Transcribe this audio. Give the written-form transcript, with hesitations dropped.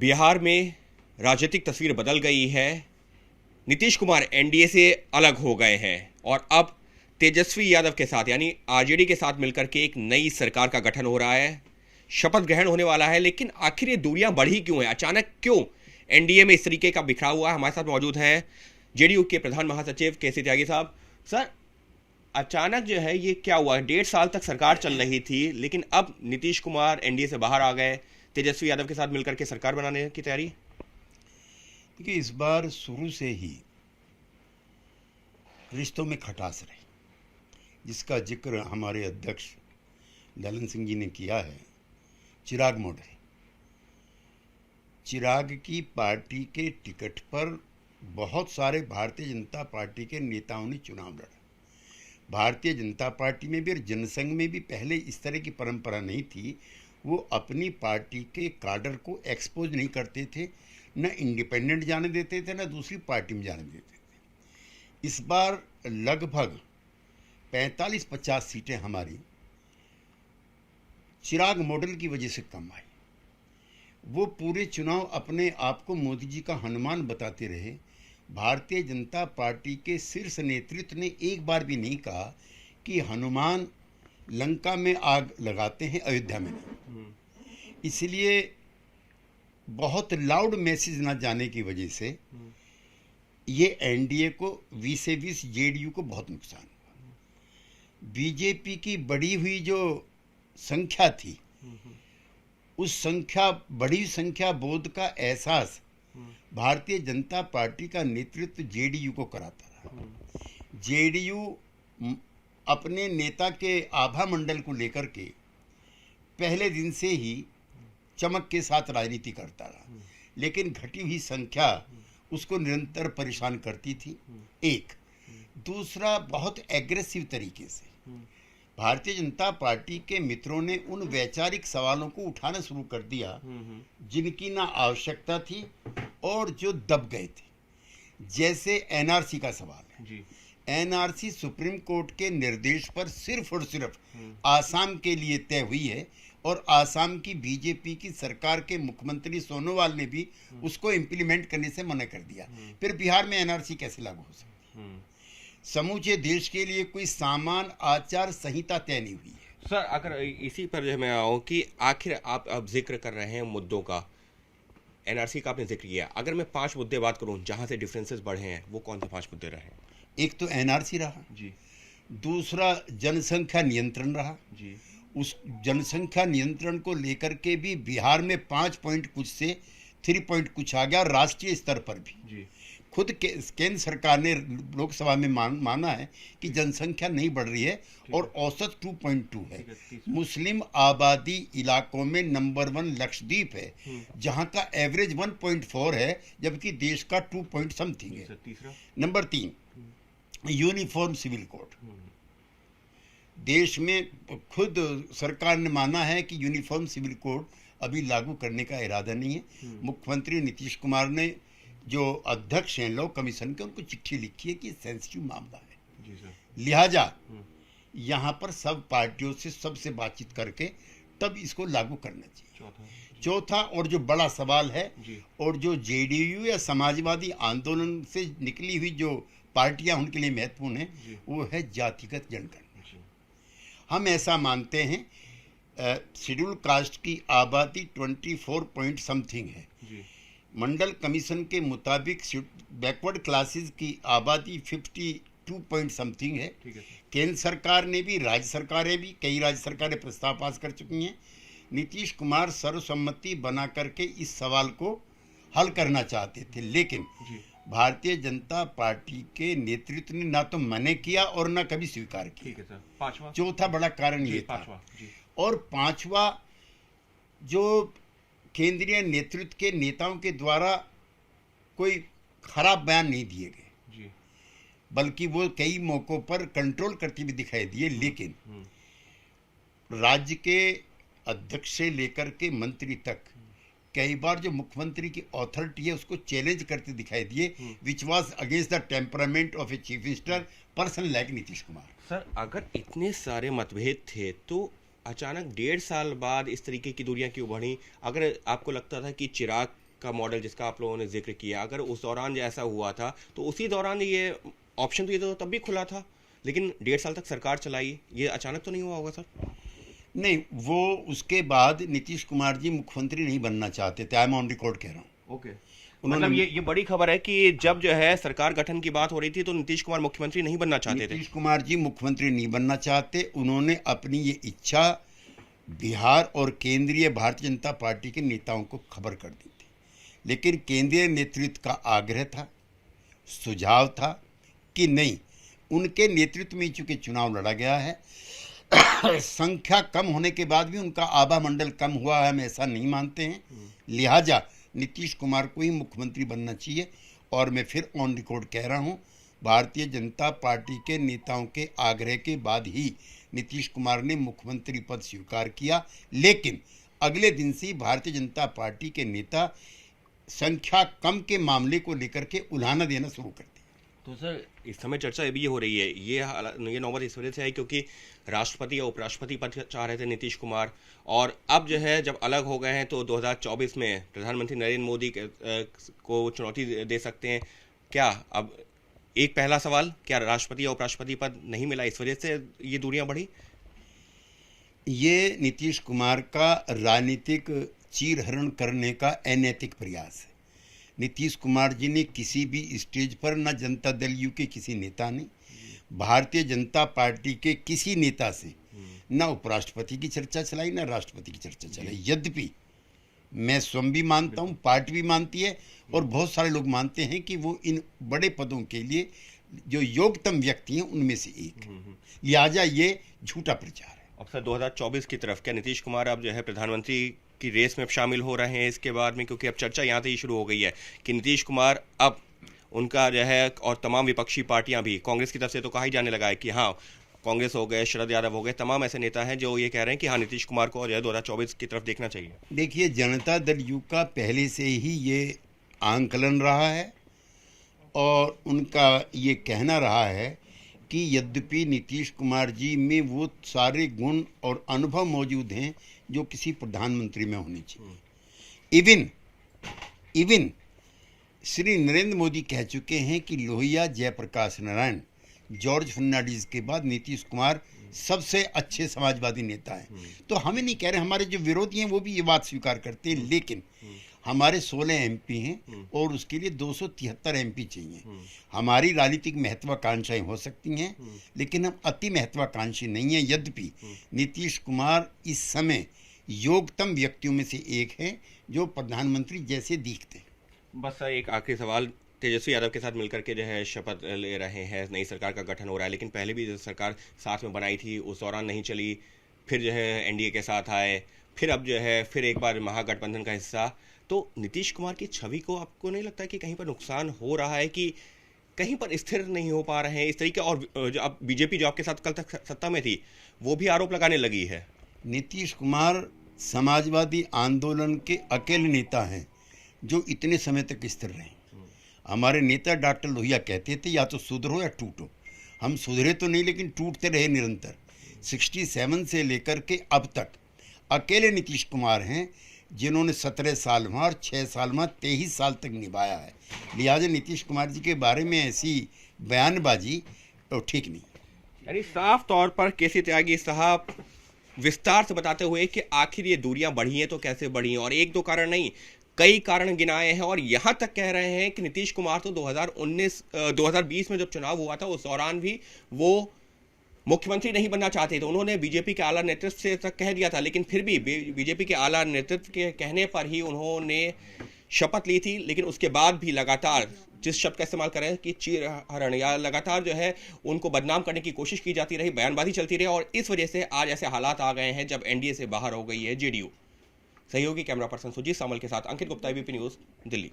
बिहार में राजनीतिक तस्वीर बदल गई है। नीतीश कुमार एनडीए से अलग हो गए हैं और अब तेजस्वी यादव के साथ यानी आरजेडी के साथ मिलकर के एक नई सरकार का गठन हो रहा है। शपथ ग्रहण होने वाला है, लेकिन आखिर ये दूरियां बढ़ी क्यों है? अचानक क्यों एनडीए में इस तरीके का बिखराव हुआ है? हमारे साथ मौजूद हैं जेडीयू के प्रधान महासचिव केसी त्यागी साहब। सर, अचानक जो है ये क्या हुआ? 1.5 साल तक सरकार चल रही थी, लेकिन अब नीतीश कुमार एनडीए से बाहर आ गए, तेजस्वी यादव के साथ मिलकर के सरकार बनाने की तैयारी। देखिए, इस बार शुरू से ही रिश्तों में खटास रही, जिसका जिक्र हमारे अध्यक्ष ललन सिंह जी ने किया है। चिराग मॉडल, चिराग की पार्टी के टिकट पर बहुत सारे भारतीय जनता पार्टी के नेताओं ने चुनाव लड़ा। भारतीय जनता पार्टी में भी और जनसंघ में भी पहले इस तरह की परंपरा नहीं थी। वो अपनी पार्टी के काडर को एक्सपोज नहीं करते थे, न इंडिपेंडेंट जाने देते थे, न दूसरी पार्टी में जाने देते थे। इस बार लगभग 45-50 सीटें हमारी चिराग मॉडल की वजह से कम आई। वो पूरे चुनाव अपने आप को मोदी जी का हनुमान बताते रहे। भारतीय जनता पार्टी के शीर्ष नेतृत्व ने एक बार भी नहीं कहा कि हनुमान लंका में आग लगाते हैं, अयोध्या में नहीं। इसलिए बहुत लाउड मैसेज ना जाने की वजह से ये एनडीए को 20 जेडीयू को बहुत नुकसान हुआ। बीजेपी की बढ़ी हुई जो संख्या थी, उस बड़ी संख्या बोध का एहसास भारतीय जनता पार्टी का नेतृत्व जेडीयू को कराता रहा। जेडीयू अपने नेता के आभा मंडल को लेकर के पहले दिन से ही चमक के साथ राजनीति करता रहा, लेकिन घटी हुई संख्या उसको निरंतर परेशान करती थी। एक दूसरा, बहुत एग्रेसिव तरीके से भारतीय जनता पार्टी के मित्रों ने उन वैचारिक सवालों को उठाना शुरू कर दिया जिनकी ना आवश्यकता थी और जो दब गए थे। जैसे एनआरसी का सवाल है। एनआरसी सुप्रीम कोर्ट के निर्देश पर सिर्फ और सिर्फ आसाम के लिए तय हुई है और आसाम की बीजेपी की सरकार के मुख्यमंत्री सोनोवाल ने भी उसको इम्प्लीमेंट करने से मना कर दिया। फिर बिहार में एनआरसी कैसे लागू हो सकती है? समूचे देश के लिए कोई सामान आचार संहिता तय नहीं हुई है। सर, अगर इसी पर जो मैं आऊँ कि आखिर आप अब जिक्र कर रहे हैं मुद्दों का, एनआरसी का आपने जिक्र किया, अगर मैं 5 मुद्दे बात करूं जहां से डिफरेंसेस बढ़े हैं, वो कौन से 5 मुद्दे रहे? एक तो एनआरसी रहा जी। दूसरा, जनसंख्या नियंत्रण रहा जी। उस जनसंख्या नियंत्रण को लेकर के भी बिहार में 5 पॉइंट कुछ से 3 पॉइंट कुछ आ गया। राष्ट्रीय स्तर पर भी जी। खुद केंद्र सरकार ने लोकसभा में माना है कि जनसंख्या नहीं बढ़ रही है और औसत 2.2 है। मुस्लिम आबादी इलाकों में नंबर 1 लक्षद्वीप है, जहां का एवरेज 1.4 है, जबकि देश का 2 पॉइंट समथिंग है। Number 3, uniform civil code. देश में खुद सरकार ने माना है कि यूनिफॉर्म सिविल कोड अभी लागू करने का इरादा नहीं है। मुख्यमंत्री नीतीश कुमार ने जो अध्यक्ष हैं लॉ कमीशन के, उनको चिट्ठी लिखी है कि सेंसिटिव मामला है, लिहाजा यहाँ पर सब पार्टियों से सबसे बातचीत करके तब इसको लागू करना चाहिए। चौथा और जो बड़ा सवाल है और जो जेडीयू या समाजवादी आंदोलन से निकली हुई जो पार्टियां उनके लिए महत्वपूर्ण है, वो है जातिगत जनगणना। हम ऐसा मानते हैं शेड्यूल कास्ट की आबादी 24 पॉइंट समथिंग है। मंडल कमीशन के मुताबिक बैकवर्ड क्लासेस की आबादी 52 पॉइंट समथिंग है। केंद्र सरकार ने भी, राज्य सरकारें भी, कई राज्य सरकारें प्रस्ताव पास कर चुकी हैं। नीतीश कुमार सर्वसम्मति बना करके इस सवाल को हल करना चाहते थे, लेकिन भारतीय जनता पार्टी के नेतृत्व ने ना तो मना किया और ना कभी स्वीकार किया। चौथा बड़ा कारण ये था। और पांचवा, जो केंद्रीय नेतृत्व के नेताओं के द्वारा कोई खराब बयान नहीं दिए गए, बल्कि वो कई मौकों पर कंट्रोल करते हुए दिखाई दिए, लेकिन राज्य के अध्यक्ष से लेकर के मंत्री तक कई बार जो मुख्यमंत्री की अथॉरिटी है उसको चैलेंज करते दिखाई दिए, which was against the temperament of a chief minister person like Nitish Kumar. Sir, अगर इतने सारे मतभेद थे तो अचानक 1.5 साल बाद इस तरीके की दूरियां क्यों बढ़ी? अगर आपको लगता था कि चिराग का मॉडल जिसका आप लोगों ने जिक्र किया, अगर उस दौरान ऐसा हुआ था तो उसी दौरान ये ऑप्शन तो ये तो तब भी खुला था, लेकिन 1.5 साल तक सरकार चलाई, ये अचानक तो नहीं हुआ होगा सर? नहीं, वो उसके बाद नीतीश कुमार जी मुख्यमंत्री नहीं बनना चाहते थे। आई एम ऑन रिकॉर्ड कह रहा हूँ। ओके, मतलब ये बड़ी खबर है कि जब जो है सरकार गठन की बात हो रही थी तो नीतीश कुमार मुख्यमंत्री नहीं बनना चाहते थे। नीतीश कुमार जी मुख्यमंत्री नहीं बनना चाहते। उन्होंने अपनी ये इच्छा बिहार और केंद्रीय भारतीय जनता पार्टी के नेताओं को खबर कर दी थी, लेकिन केंद्रीय नेतृत्व का आग्रह था, सुझाव था कि नहीं, उनके नेतृत्व में चूंकि चुनाव लड़ा गया है, संख्या कम होने के बाद भी उनका आभा मंडल कम हुआ है, हम ऐसा नहीं मानते हैं। लिहाजा नीतीश कुमार को ही मुख्यमंत्री बनना चाहिए। और मैं फिर ऑन रिकॉर्ड कह रहा हूं, भारतीय जनता पार्टी के नेताओं के आग्रह के बाद ही नीतीश कुमार ने मुख्यमंत्री पद स्वीकार किया, लेकिन अगले दिन से भारतीय जनता पार्टी के नेता संख्या कम के मामले को लेकर के उल्हाना देना शुरू कर दिया। तो सर इस समय चर्चा ये हो रही है, ये नौबत इस वजह से है क्योंकि राष्ट्रपति या उपराष्ट्रपति पद चाह रहे थे नीतीश कुमार, और अब जो है जब अलग हो गए हैं तो 2024 में प्रधानमंत्री नरेंद्र मोदी को चुनौती दे सकते हैं क्या? अब एक पहला सवाल, क्या राष्ट्रपति या उपराष्ट्रपति पद नहीं मिला, इस वजह से ये दूरियां बढ़ी? ये नीतीश कुमार का राजनीतिक चीरहरण करने का अनैतिक प्रयास है। नीतीश कुमार जी ने किसी भी स्टेज पर न जनता दल यू के किसी नेता ने, भारतीय जनता पार्टी के किसी नेता से न उपराष्ट्रपति की चर्चा चलाई, न राष्ट्रपति की चर्चा चलाई। यद्यपि मैं स्वयं भी मानता हूँ, पार्टी भी मानती है और बहुत सारे लोग मानते हैं कि वो इन बड़े पदों के लिए जो योग्यतम व्यक्ति हैं उनमें से एक है। लिहाजा ये झूठा प्रचार है। अब सर 2024 की तरफ क्या नीतीश कुमार अब जो है प्रधानमंत्री की रेस में शामिल हो रहे हैं इसके बाद में? क्योंकि अब चर्चा यहाँ से ही शुरू हो गई है कि नीतीश कुमार अब उनका जो है, और तमाम विपक्षी पार्टियां भी, कांग्रेस की तरफ से तो कहा ही जाने लगा है कि हाँ, कांग्रेस हो गए, शरद यादव हो गए, तमाम ऐसे नेता हैं जो ये कह रहे हैं कि हाँ, नीतीश कुमार को जो है 2024 की तरफ देखना चाहिए। देखिए, जनता दल यू का पहले से ही ये आंकलन रहा है और उनका ये कहना रहा है कि यद्यपि नीतीश कुमार जी में वो सारे गुण और अनुभव मौजूद हैं जो किसी प्रधानमंत्री में होने चाहिए। इवन श्री नरेंद्र मोदी कह चुके हैं कि लोहिया, जयप्रकाश नारायण, जॉर्ज फर्नांडिस के बाद नीतीश कुमार सबसे अच्छे समाजवादी नेता हैं। तो हमें नहीं कह रहे, हमारे जो विरोधी हैं वो भी ये बात स्वीकार करते हैं, लेकिन हमारे 16 एमपी हैं और उसके लिए 273 एमपी चाहिए। हमारी राजनीतिक महत्वाकांक्षाएं हो सकती हैं, लेकिन हम अति महत्वाकांक्षी नहीं हैं। यद्यपि नीतीश कुमार इस समय योग्यतम व्यक्तियों में से एक है जो प्रधानमंत्री जैसे दिखते हैं। बस एक आखिरी सवाल, तेजस्वी यादव के साथ मिलकर के जो है शपथ ले रहे हैं, नई सरकार का गठन हो रहा है, लेकिन पहले भी जो सरकार साथ में बनाई थी उस दौरान नहीं चली, फिर जो है एनडीए के साथ आए, फिर अब जो है फिर एक बार महागठबंधन का हिस्सा। तो नीतीश कुमार की छवि को आपको नहीं लगता कि कहीं पर नुकसान हो रहा है, कि कहीं पर स्थिर नहीं हो पा रहे हैं इस तरीके? और जो अब बीजेपी जो आपके साथ कल तक सत्ता में थी वो भी आरोप लगाने लगी है। नीतीश कुमार समाजवादी आंदोलन के अकेले नेता हैं जो इतने समय तक स्थिर रहे। हमारे नेता डॉक्टर लोहिया कहते थे या तो सुधरो या टूटो। हम सुधरे तो नहीं, लेकिन टूटते रहे निरंतर। 67 से लेकर के अब तक अकेले नीतीश कुमार हैं जिन्होंने 17 साल में और 6 साल में 23 साल तक निभाया है। लिहाजा नीतीश कुमार जी के बारे में ऐसी बयानबाजी तो ठीक नहीं। यानी साफ तौर पर केसी त्यागी साहब विस्तार से बताते हुए कि आखिर ये दूरियां बढ़ी हैं तो कैसे बढ़ी हैं, और एक दो कारण नहीं, कई कारण गिनाए हैं। और यहां तक कह रहे हैं कि नीतीश कुमार तो 2020 में जब चुनाव हुआ था उस दौरान भी वो मुख्यमंत्री नहीं बनना चाहते थे। उन्होंने बीजेपी के आला नेतृत्व से तक कह दिया था, लेकिन फिर भी बीजेपी के आला नेतृत्व के कहने पर ही उन्होंने शपथ ली थी। लेकिन उसके बाद भी लगातार जिस शब्द का इस्तेमाल करें कि चीरहरण, या लगातार जो है उनको बदनाम करने की कोशिश की जाती रही, बयानबाजी चलती रही, और इस वजह से आज ऐसे हालात आ गए हैं जब एनडीए से बाहर हो गई है जेडीयू। सहयोगी कैमरा पर्सन सुजीत सामल के साथ अंकित गुप्ता, एबीपी न्यूज़, दिल्ली।